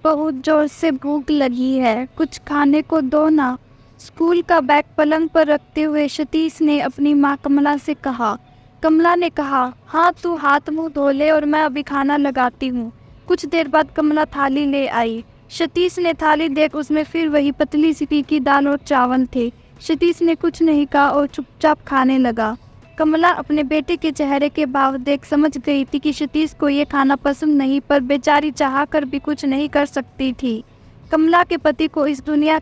बहुत जोर से भूख लगी है, कुछ खाने को दो ना। स्कूल का बैग पलंग पर रखते हुए सतीश ने अपनी माँ कमला से कहा। कमला ने कहा, हाँ तू हाथ मुंह धो ले और मैं अभी खाना लगाती हूँ। कुछ देर बाद कमला थाली ले आई। सतीश ने थाली देख उसमें फिर वही पतली सी फीकी दाल और चावल थे। सतीश ने कुछ नहीं कहा और चुपचाप खाने लगा। कमला अपने बेटे के चेहरे के भाव देख समझ गई थी कि सतीश को ये खाना पसंद नहीं, पर बेचारी चाह कर भी कुछ नहीं कर सकती थी। कमला के पति को इस दुनिया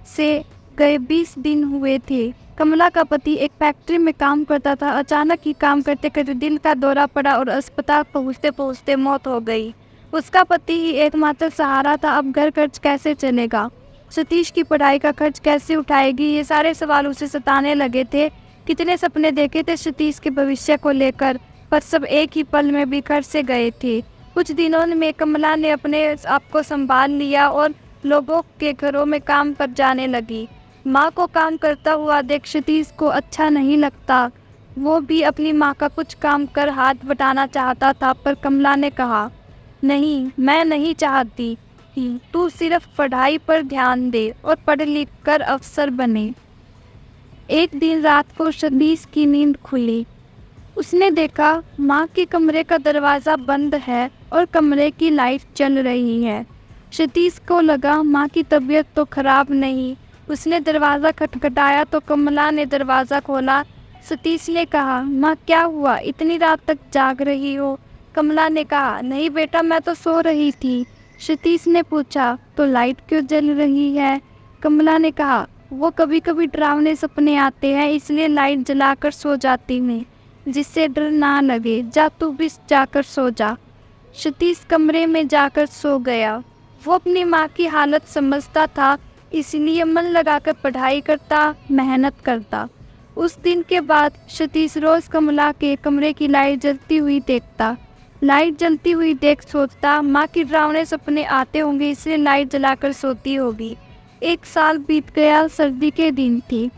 से गए 20 दिन हुए थे। कमला का पति एक फैक्ट्री में काम करता था। अचानक ही काम करते करते दिल का दौरा पड़ा और अस्पताल पहुंचते पहुंचते मौत हो गई। उसका पति ही एकमात्र सहारा था। अब घर खर्च कैसे चलेगा, सतीश की पढ़ाई का खर्च कैसे उठाएगी, ये सारे सवाल उसे सताने लगे थे। कितने सपने देखे थे सतीश के भविष्य को लेकर, पर सब एक ही पल में बिखर से गए थे। कुछ दिनों में कमला ने अपने आप को संभाल लिया और लोगों के घरों में काम पर जाने लगी। माँ को काम करता हुआ देख सतीश को अच्छा नहीं लगता। वो भी अपनी माँ का कुछ काम कर हाथ बटाना चाहता था, पर कमला ने कहा, नहीं, मैं नहीं चाहती। तू सिर्फ पढ़ाई पर ध्यान दे और पढ़ लिख कर अफसर बने। एक दिन रात को सतीश की नींद खुली। उसने देखा माँ के कमरे का दरवाज़ा बंद है और कमरे की लाइट चल रही है। सतीश को लगा माँ की तबीयत तो खराब नहीं। उसने दरवाज़ा खटखटाया तो कमला ने दरवाज़ा खोला। सतीश ने कहा, माँ क्या हुआ, इतनी रात तक जाग रही हो? कमला ने कहा, नहीं बेटा, मैं तो सो रही थी। सतीश ने पूछा, तो लाइट क्यों जल रही है? कमला ने कहा, वो कभी कभी डरावने सपने आते हैं, इसलिए लाइट जलाकर सो जाती हूँ, जिससे डर ना लगे। जा तू भी जाकर सो जा। सतीश कमरे में जाकर सो गया। वो अपनी माँ की हालत समझता था, इसलिए मन लगाकर पढ़ाई करता, मेहनत करता। उस दिन के बाद सतीश रोज कमला के कमरे की लाइट जलती हुई देखता। लाइट जलती हुई देख सोचता, माँ की डरावने सपने आते होंगे, इसलिए लाइट जलाकर सोती होगी। 1 साल बीत गया। सर्दी के दिन थी।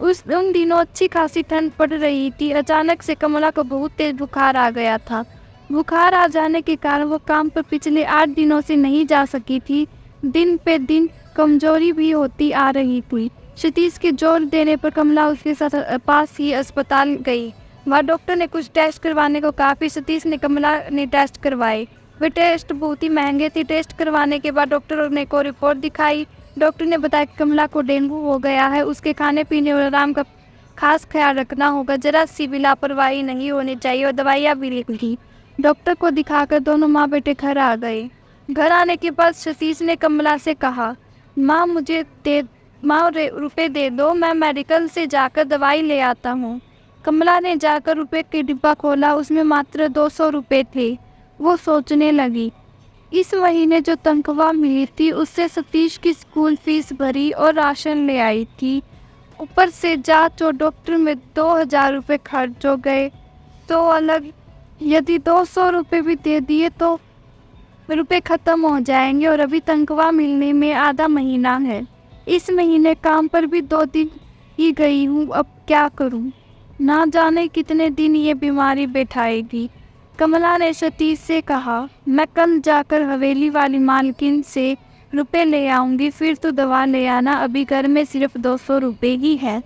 उन दिनों अच्छी खासी ठंड पड़ रही थी। अचानक से कमला को बहुत तेज बुखार आ गया था। बुखार आ जाने के कारण वो काम पर पिछले 8 दिनों से नहीं जा सकी थी। दिन पे दिन कमजोरी भी होती आ रही थी। सतीश के जोर देने पर कमला उसके साथ पास ही अस्पताल गई। वहाँ डॉक्टर ने कुछ टेस्ट करवाने को कहा। फिर सतीश ने कमला ने टेस्ट करवाए। वे टेस्ट बहुत ही महंगे थे। टेस्ट करवाने के बाद डॉक्टर ने को रिपोर्ट दिखाई। डॉक्टर ने बताया कि कमला को डेंगू हो गया है। उसके खाने पीने और आराम का खास ख्याल रखना होगा। जरा सी भी लापरवाही नहीं होनी चाहिए और दवाइयाँ भी लिख दी। डॉक्टर को दिखाकर दोनों माँ बेटे घर आ गए। घर आने के बाद सतीश ने कमला से कहा, माँ मुझे रुपए दे दो, मैं मेडिकल से जाकर दवाई ले आता हूँ। कमला ने जाकर रुपए की डिब्बा खोला। उसमें मात्र 200 रुपये थे। वो सोचने लगी, इस महीने जो तनख्वाह मिली थी उससे सतीश की स्कूल फीस भरी और राशन ले आई थी। ऊपर से जांच और डॉक्टर में 2000 रुपये खर्च हो गए। तो अलग यदि 200 रुपये भी दे दिए तो रुपए ख़त्म हो जाएंगे और अभी तनख्वाह मिलने में आधा महीना है। इस महीने काम पर भी 2 दिन ही गई हूँ, अब क्या करूँ? ना जाने कितने दिन ये बीमारी बैठाएगी। कमला ने सतीश से कहा, मैं कल जाकर हवेली वाली मालकिन से रुपए ले आऊँगी, फिर तो दवा ले आना, अभी घर में सिर्फ 200 रुपये ही है।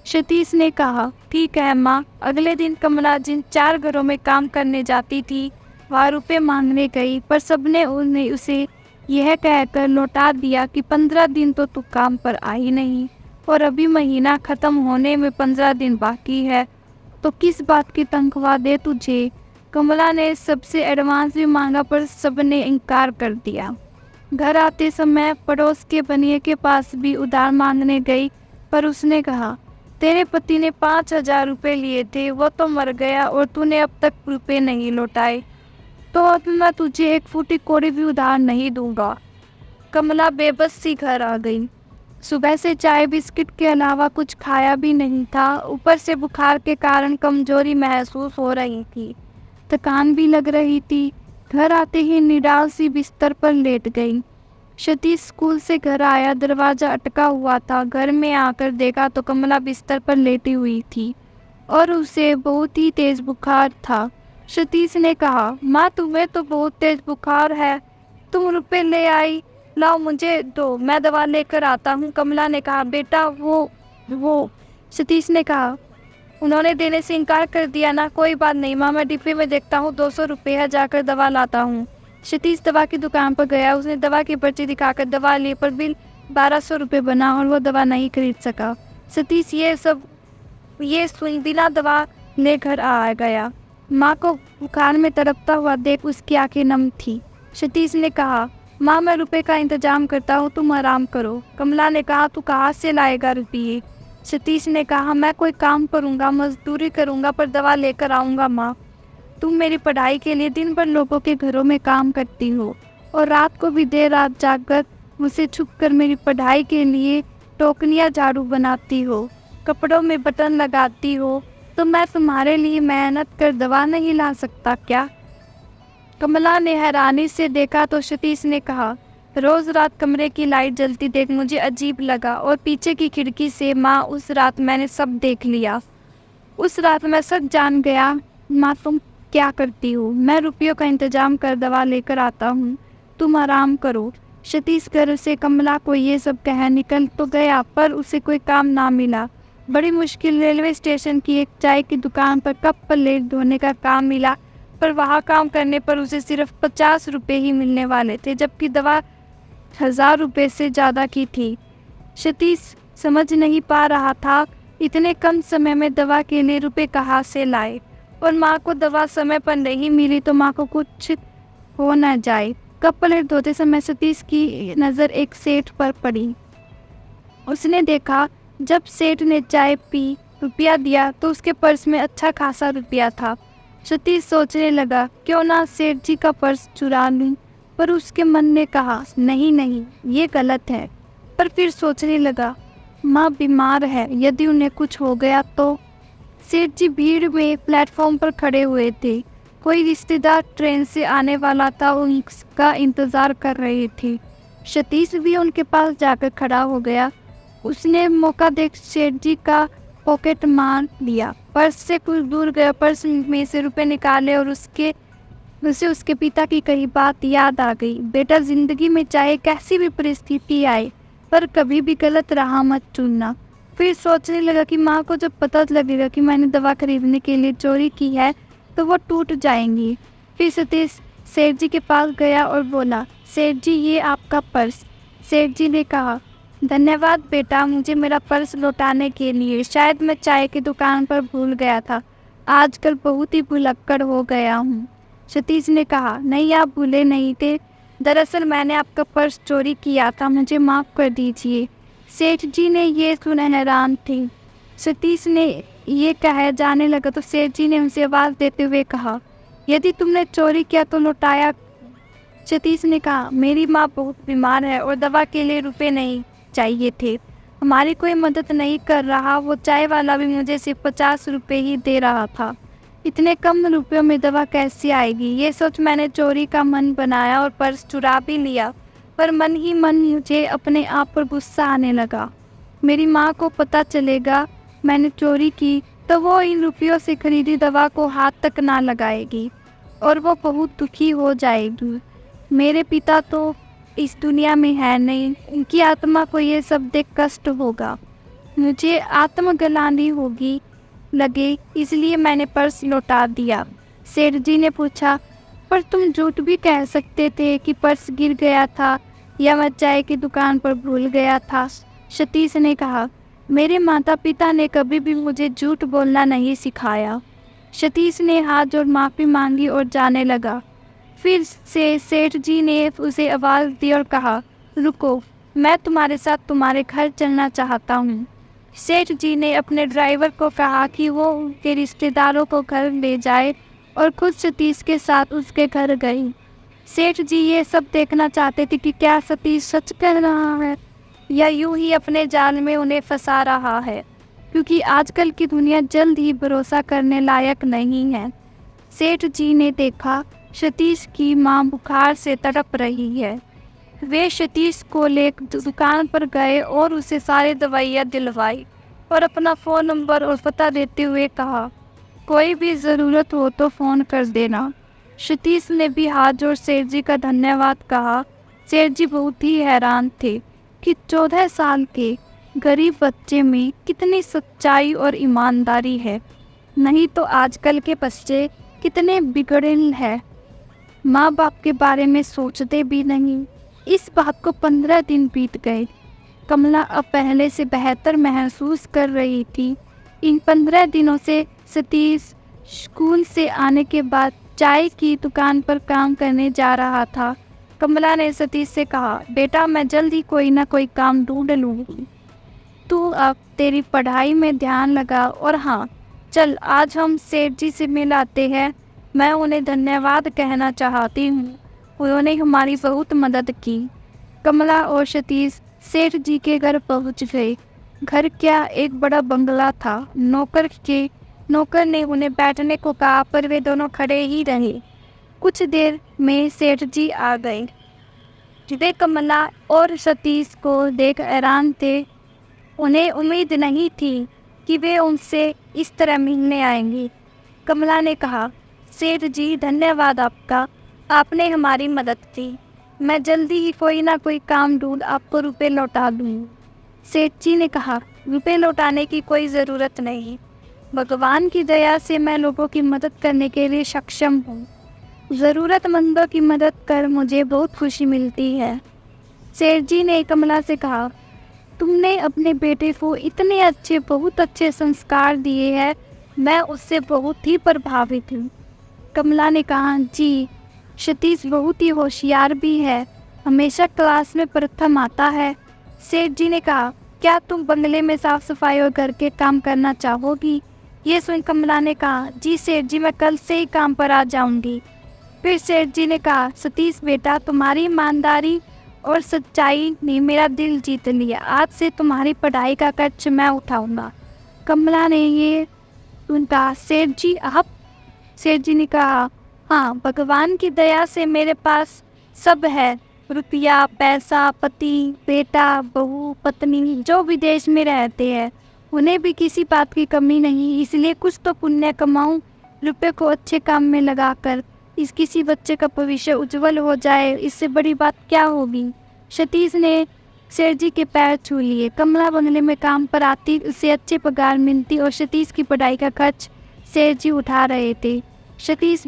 सतीश ने कहा, ठीक है माँ। अगले दिन कमला जिन 4 घरों में काम करने जाती थी वहाँ रुपये मांगने गई, पर सबने उन्हें उसे यह कहकर लौटा दिया कि 15 दिन तो तू काम पर आई नहीं और अभी महीना ख़त्म होने में 15 दिन बाकी है, तो किस बात की तनख्वाह दे तुझे। कमला ने सबसे एडवांस भी मांगा, पर सबने इनकार कर दिया। घर आते समय पड़ोस के बनिए के पास भी उधार मांगने गई, पर उसने कहा, तेरे पति ने 5000 रुपये लिए थे, वो तो मर गया और तूने अब तक रुपये नहीं लौटाए, तो अब मैं तुझे 1 फूटी कौड़ी भी उधार नहीं दूंगा। कमला बेबस सी घर आ गई। सुबह से चाय बिस्किट के अलावा कुछ खाया भी नहीं था। ऊपर से बुखार के कारण कमजोरी महसूस हो रही थी, थकान भी लग रही थी। घर आते ही निडाल सी बिस्तर पर लेट गई। सतीश स्कूल से घर आया, दरवाज़ा अटका हुआ था। घर में आकर देखा तो कमला बिस्तर पर लेटी हुई थी और उसे बहुत ही तेज़ बुखार था। सतीश ने कहा, माँ तुम्हें तो बहुत तेज़ बुखार है, तुम रुपए ले आई, लाओ मुझे दो, मैं दवा लेकर आता हूँ। कमला ने कहा, बेटा वो। सतीश ने कहा, उन्होंने देने से इनकार कर दिया ना, कोई बात नहीं माँ, मैं डिब्बे में देखता हूँ 200 रुपये है, जाकर दवा लाता हूँ। सतीश दवा की दुकान पर गया, उसने दवा की पर्ची दिखाकर दवा ली, पर बिल 1200 रुपये बना और वो दवा नहीं खरीद सका। सतीश ये सुन बिना दवा ले घर आ गया। माँ को बुखार में तड़पता हुआ देख उसकी आंखें नम थी। सतीश ने कहा, माँ मैं रुपए का इंतजाम करता हूँ, तुम आराम करो। कमला ने कहा, तू कहाँ से लाएगा रुपये? सतीश ने कहा, मैं कोई काम करूँगा, मजदूरी करूँगा, पर दवा लेकर आऊँगा माँ। तुम मेरी पढ़ाई के लिए दिन भर लोगों के घरों में काम करती हो और रात को भी देर रात जाकर मुझसे छुपकर मेरी पढ़ाई के लिए टोकनियाँ झाड़ू बनाती हो, कपड़ों में बटन लगाती हो, तो मैं तुम्हारे लिए मेहनत कर दवा नहीं ला सकता क्या? कमला ने हैरानी से देखा तो सतीश ने कहा, रोज रात कमरे की लाइट जलती देख मुझे अजीब लगा और पीछे की खिड़की से माँ उस रात मैंने सब देख लिया। उस रात मैं सच जान गया। माँ तुम क्या करती हो? मैं रुपयों का इंतजाम कर दवा लेकर आता हूँ, तुम आराम करो। सतीश घर से कमला को ये सब कह निकल तो गया, पर उसे कोई काम ना मिला। बड़ी मुश्किल रेलवे स्टेशन की एक चाय की दुकान पर कप प्लेट धोने का काम मिला, पर वहाँ काम करने पर उसे सिर्फ 50 रुपये ही मिलने वाले थे, जबकि दवा 1000 रुपये से ज़्यादा की थी। सतीश समझ नहीं पा रहा था इतने कम समय में दवा के लिए रुपए कहाँ से लाए, और माँ को दवा समय पर नहीं मिली तो माँ को कुछ हो न जाए। कप प्लेट धोते समय सतीश की नज़र एक सेठ पर पड़ी। उसने देखा जब सेठ ने चाय पी, रुपया दिया तो उसके पर्स में अच्छा खासा रुपया था। सतीश सोचने लगा, क्यों ना सेठ जी का पर्स चुरा लूं, पर उसके मन ने कहा, नहीं ये गलत है। पर फिर सोचने लगा, माँ बीमार है, यदि उन्हें कुछ हो गया तो। सेठ जी भीड़ में प्लेटफॉर्म पर खड़े हुए थे। कोई रिश्तेदार ट्रेन से आने वाला था, उनका इंतज़ार कर रहे थे। सतीश भी उनके पास जाकर खड़ा हो गया। उसने मौका देख सेठ जी का पॉकेट मार लिया, पर्स से कुछ दूर गया, पर्स में से रुपए निकाले और उसे उसके पिता की कही बात याद आ गई। बेटा, जिंदगी में चाहे कैसी भी परिस्थिति आए, पर कभी भी गलत राह मत चुनना। फिर सोचने लगा कि माँ को जब पता लगेगा कि मैंने दवा खरीदने के लिए चोरी की है तो वो टूट जाएंगी। फिर सतीश सेठ जी के पास गया और बोला, सेठ जी ये आपका पर्स। सेठ जी ने कहा, धन्यवाद बेटा, मुझे मेरा पर्स लौटाने के लिए। शायद मैं चाय की दुकान पर भूल गया था, आजकल बहुत ही भुलक्कड़ हो गया हूँ। सतीश ने कहा, नहीं आप भूले नहीं थे, दरअसल मैंने आपका पर्स चोरी किया था, मुझे माफ़ कर दीजिए। सेठ जी ने ये सुन हैरान थे। सतीश ने ये कहा जाने लगा तो सेठ जी ने उनसे आवाज़ देते हुए कहा, यदि तुमने चोरी किया तो लौटाया। सतीश ने कहा, मेरी माँ बहुत बीमार है और दवा के लिए रुपए नहीं चाहिए थे, हमारी कोई मदद नहीं कर रहा, वो चाय वाला भी मुझे सिर्फ 50 रुपये ही दे रहा था, इतने कम रुपयों में दवा कैसे आएगी? ये सोच मैंने चोरी का मन बनाया और पर्स चुरा भी लिया, पर मन ही मन मुझे अपने आप पर गुस्सा आने लगा। मेरी माँ को पता चलेगा मैंने चोरी की तो वो इन रुपयों से खरीदी दवा को हाथ तक ना लगाएगी और वो बहुत दुखी हो जाएगी। मेरे पिता तो इस दुनिया में है नहीं, उनकी आत्मा को ये सब देख कष्ट होगा, मुझे आत्मग्लानि होगी लगे, इसलिए मैंने पर्स लौटा दिया। सेठ जी ने पूछा, पर तुम झूठ भी कह सकते थे कि पर्स गिर गया था या मैं चाय की दुकान पर भूल गया था। सतीश ने कहा, मेरे माता पिता ने कभी भी मुझे झूठ बोलना नहीं सिखाया। सतीश ने हाथ जोड़ माफ़ी मांगी और जाने लगा। फिर से सेठ जी ने उसे आवाज़ दी और कहा, रुको, मैं तुम्हारे साथ तुम्हारे घर चलना चाहता हूँ। सेठ जी ने अपने ड्राइवर को कहा कि वो उनके रिश्तेदारों को घर ले जाए और खुद सतीश के साथ उसके घर गई। सेठ जी ये सब देखना चाहते थे कि क्या सतीश सच कह रहा है या यूं ही अपने जाल में उन्हें फंसा रहा है, क्योंकि आजकल की दुनिया जल्द ही भरोसा करने लायक नहीं है। सेठ जी ने देखा सतीश की मां बुखार से तड़प रही है। वे सतीश को लेकर दुकान पर गए और उसे सारी दवाइयाँ दिलवाई और अपना फ़ोन नंबर और पता देते हुए कहा, कोई भी ज़रूरत हो तो फ़ोन कर देना। सतीश ने भी हाथ जोड़ सेठ जी का धन्यवाद कहा। सेठ जी बहुत ही हैरान थे कि 14 साल के गरीब बच्चे में कितनी सच्चाई और ईमानदारी है। नहीं तो आजकल के बच्चे कितने बिगड़ेल हैं, माँ बाप के बारे में सोचते भी नहीं। इस बात को 15 दिन बीत गए। कमला अब पहले से बेहतर महसूस कर रही थी। इन 15 दिनों से सतीश स्कूल से आने के बाद चाय की दुकान पर काम करने जा रहा था। कमला ने सतीश से कहा, बेटा मैं जल्द ही कोई ना कोई काम ढूंढ लूँगी, तू अब तेरी पढ़ाई में ध्यान लगा। और हाँ, चल आज हम सेठ जी से मिल आते हैं। मैं उन्हें धन्यवाद कहना चाहती हूँ, उन्होंने हमारी बहुत मदद की। कमला और सतीश सेठ जी के घर पहुँच गए। घर क्या, एक बड़ा बंगला था। नौकर ने उन्हें बैठने को कहा, पर वे दोनों खड़े ही रहे। कुछ देर में सेठ जी आ गए। वे कमला और सतीश को देख हैरान थे। उन्हें उम्मीद नहीं थी कि वे उनसे इस तरह मिलने आएंगी। कमला ने कहा, सेठ जी धन्यवाद आपका, आपने हमारी मदद की। मैं जल्दी ही कोई ना कोई काम ढूंढ आपको रुपए लौटा दूँगी। सेठ जी ने कहा, रुपए लौटाने की कोई ज़रूरत नहीं, भगवान की दया से मैं लोगों की मदद करने के लिए सक्षम हूँ। ज़रूरतमंदों की मदद कर मुझे बहुत खुशी मिलती है। सेठ जी ने कमला से कहा, तुमने अपने बेटे को इतने अच्छे, बहुत अच्छे संस्कार दिए हैं, मैं उससे बहुत ही प्रभावित हूँ। कमला ने कहा, जी सतीश बहुत ही होशियार भी है, हमेशा क्लास में प्रथम आता है। सेठ जी ने कहा, क्या तुम बंगले में साफ सफाई और घर के काम करना चाहोगी? ये सुन कमला ने कहा, जी सेठ जी मैं कल से ही काम पर आ जाऊंगी। फिर सेठ जी ने कहा, सतीश बेटा तुम्हारी ईमानदारी और सच्चाई ने मेरा दिल जीत लिया। आज से तुम्हारी पढ़ाई का खर्च मैं उठाऊंगा। कमला ने ये सुनकर, सेठ जी आप? सेठ जी ने कहा, हाँ भगवान की दया से मेरे पास सब है, रुपया, पैसा, पति, बेटा, बहू, पत्नी जो विदेश में रहते हैं उन्हें भी किसी बात की कमी नहीं। इसलिए कुछ तो पुण्य कमाऊं, रुपये को अच्छे काम में लगाकर इस किसी बच्चे का भविष्य उज्जवल हो जाए, इससे बड़ी बात क्या होगी। सतीश ने सेठ जी के पैर छू लिए। कमला बंगले में काम पर आती, उसे अच्छे पगार मिलती और सतीश की पढ़ाई का खर्च सेठ जी उठा रहे थे। सतीश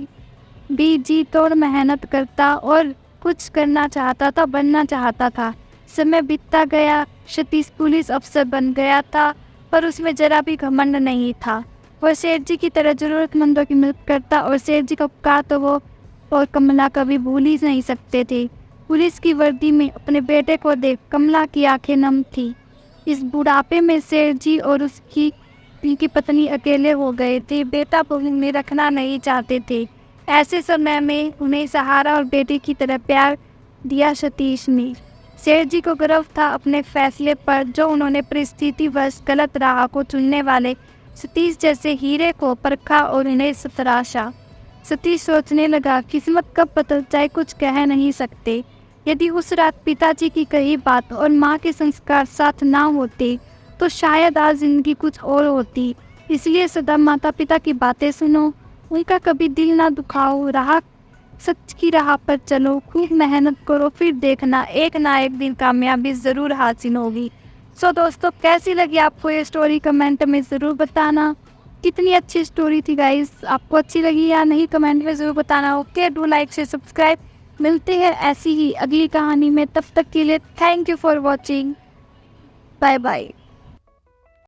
भी जी तोड़ मेहनत करता और कुछ करना चाहता था, बनना चाहता था। समय बीतता गया, सतीश पुलिस अफसर बन गया था, पर उसमें जरा भी घमंड नहीं था। वह सेठ जी की तरह ज़रूरतमंदों की मदद करता और सेठ जी का उपकार तो वो और कमला कभी भूल ही नहीं सकते थे। पुलिस की वर्दी में अपने बेटे को देख कमला की आंखें नम थी। इस बुढ़ापे में सेठ जी और उनकी पत्नी अकेले हो गए थे। बेटा बहू में रखना नहीं चाहते थे। ऐसे समय में उन्हें सहारा और बेटे की तरह प्यार दिया सतीश ने। सेठ जी को गर्व था अपने फैसले पर, जो उन्होंने परिस्थितिवश गलत राह को चुनने वाले सतीश जैसे हीरे को परखा और उन्हें तराशा। सतीश सोचने लगा, किस्मत कब बदल जाए कुछ कह नहीं सकते। यदि उस रात पिताजी की कही बात और माँ के संस्कार साथ ना होते तो शायद आज जिंदगी कुछ और होती। इसलिए सदा माता पिता की बातें सुनो, उनका कभी दिल ना दुखाओ, सच की राह पर चलो, खूब मेहनत करो, फिर देखना एक ना एक दिन कामयाबी ज़रूर हासिल होगी। सो दोस्तों, कैसी लगी आपको ये स्टोरी कमेंट में ज़रूर बताना। कितनी अच्छी स्टोरी थी गाइस, आपको अच्छी लगी या नहीं कमेंट में ज़रूर बताना। ओके, डू लाइक से सब्सक्राइब। मिलते हैं ऐसी ही अगली कहानी में, तब तक के लिए thank you for watching. Bye bye.